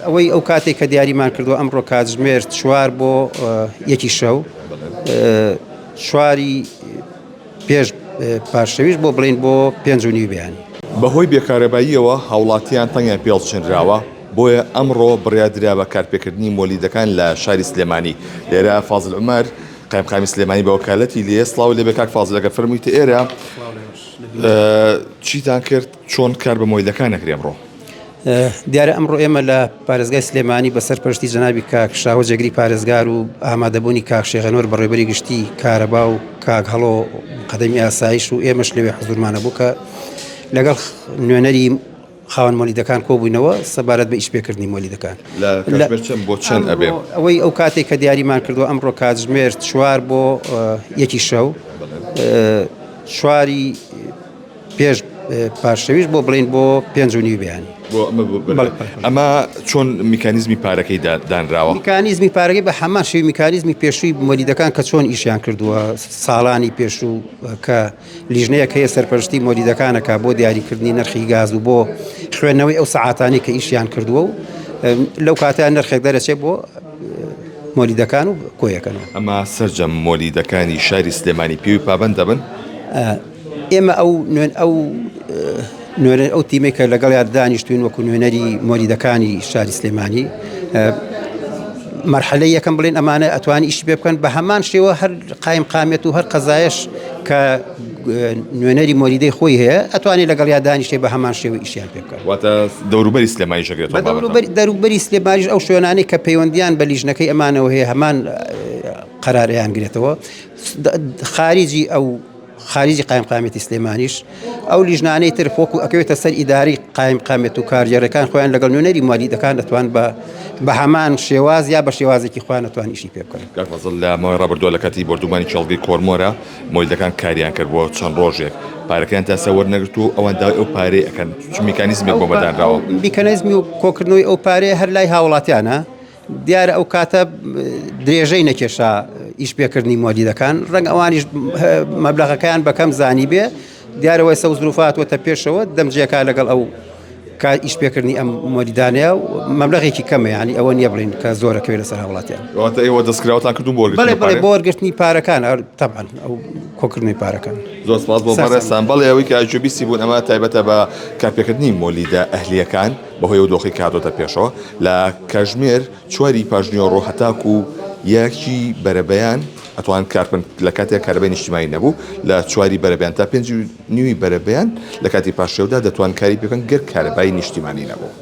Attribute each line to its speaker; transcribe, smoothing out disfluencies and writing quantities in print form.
Speaker 1: ئەوەی ئەو کاتێک کە دیاریمان کردووە ئەمڕۆ کاتژمێر 4 بۆ 1 شەو چواری پێش پاشەویش بۆ بڵین بۆ 5:30 بەیانی.
Speaker 2: بەهۆی بێکارەباییەوە هاوڵاتیان تەنگیان پێڵچنراوە بۆیە ئەمڕۆ بڕیادرا بە کارپێکردنی مۆلیدەکان لە شاری سلێمانی. لێرە فازڵ عومەر قایمقامی سلێمانی بە وەکالەتی لێ سڵاو لێ بێ کاک فازڵەکە فەرموویتە ئێرە چیتان کرد چۆن کار بە مۆلیدەکان نەکرێ ئەمڕۆ؟
Speaker 1: دیارە ئەمڕۆ ئێمە لە پارێزگای سلێمانی بەسەر پەرشتی جەنابی کاک شاوە جێگری پارێزگار و ئامادەبوونی کاک شێخەنۆر بەڕێوەبەری گشتی کارەبا و کاک هەڵۆ قەدەمی ئاسایش و ئێمەش لەوێ حەزورمانە بوو کە لەگەڵ نوێنەری خاوەن مۆلیدەکان کۆبووینەوە سەبارەت بە ئیشپێکردنی مۆلیدەکان.
Speaker 2: بۆ چەند ئەبێ؟
Speaker 1: ئەوەی ئەو کاتێک کە دیاریمان کردووە ئەمڕۆ کاتژمێر 4 بۆ 1 شەو چواری پێش پاشەویش بۆ بڵین بۆ 5:30 بەیانی.
Speaker 2: ئەمە چۆن میکانیزمی پارەکەی دانراوە؟
Speaker 1: میکانیزمی پارەکەی بە هەمان شێوی میکانیزمی پێشووی مۆلیدەکان کە چۆن ئیشیان کردووە ساڵانی پێشوو کە لیژنەیە کە هەیە سەرپەرشتی مۆلیدەکانەکە بۆ دیاریکردنی نرخی گاز و بۆ خوێندنەوەی ئەو سەعاتانی کە ئیشیان کردووە و لەو کاتیان نرخێک دەرەچێت بۆ مۆلیدەکان و کۆیەکەنەوە.
Speaker 2: ئەمە سەرجەم مۆلیدەکانی شاری سلێمانی پێوی پابەند دەبن؟
Speaker 1: ئێمە ئەو تیمەی کە لەگەڵیان دانیشتوین وەکو نوێنەری مۆلیدەکانی شاری سلێمانی مەرحەلەی یەکەم بڵێن ئەمانە ئەتوانی ئیش پێ بکەن بە هەمان شێوە هەر قایمقامێت و هەر قەزایش کە نوێنەری مۆلیدەی خۆی هەیە ئەتوانی لەگەڵیان دانیشتێ بە هەمان شێوە ئیشیان پێ بکەن.
Speaker 2: واتە دەوروبەری سلێمانی شەکرێتەوە
Speaker 1: دەوروبەری سلێمانیش ئەو شوێنانەی کە پەیوەندیان بە لیژنەکەی ئەمانەوە هەیە هەمان قەرارەیان گرێتەوە. خارجی قایمقامێتی سلێمانیش ئەو لیژنانەی تر فۆکو ئەکەوێتە سەر ئیداری قایمقامێت و کارگەرەکان خۆیان لەگەڵ نوێنەری مۆلیدەکان دەتوان بە هەمان شێواز یا بە شێوازێکی خۆیان دەتوان ئیشی پێ بکەن.
Speaker 2: کاک فەزڵ لە ماوەی ڕابردووە لە کاتی بردوومانی چاڵگەی کۆرمۆرە مۆلیدەکان کاریان کرد بۆ چەند ڕۆژێک پارەکەیان تا سەوەر نەگرت و ئەوان داوای ئەو پارەی ئەکەن چ میکانیزمێک بۆ بەدانراوە؟
Speaker 1: میکانیزمی و کۆکردنەوەی ئەو پارەیە هەر لای هاوڵاتیانە. دیارە ئەو کاتە درێژەی نەکێشا ئیشپێکردنی مۆلیدەکان ڕەنگە ئەوانیش مەبلەغەکەیان بەکەم زانی بێ دیارەوەی سەوز دروفات وەتە پێشەوە دەمجێکا لەگەڵ ئەو ئیشپێکردنی ئەم مۆلیدانەیە و مەبلەغێکی کەمە ینی ئەوە نییە بڵین کە زۆرەکەوێت لەسەر هاوڵاتیان.
Speaker 2: واتە ئێوە دەستکراوەتان کردوون
Speaker 1: بۆ وەرگرتنی پارەکان تەبعەن ئەو کۆکردنی پارەکان.
Speaker 2: زۆر سپاس بۆ بەڕێستان. بەڵێ ئەوەی کە ئاجوبیستی بوون ئەمە تایبەتە بە کارپێکردنی مۆلیدە ئەهلیەکان بەهۆی ئەو دۆخی کاتۆتە پێشەوە لە کاتژمێر 4 پاشنیۆڕۆ هەتاکو 1 بەرەبەیان ئەتوان کاربن لە کاتێک کارەبای نیشتیمانی نەبوو لە 4 بەرەبەیان تا 5:30 بەرەبەیان لە کاتی پاشەودا دەتوان کاری پێکەن گەر کارەبای نیشتیمانی نەبوو.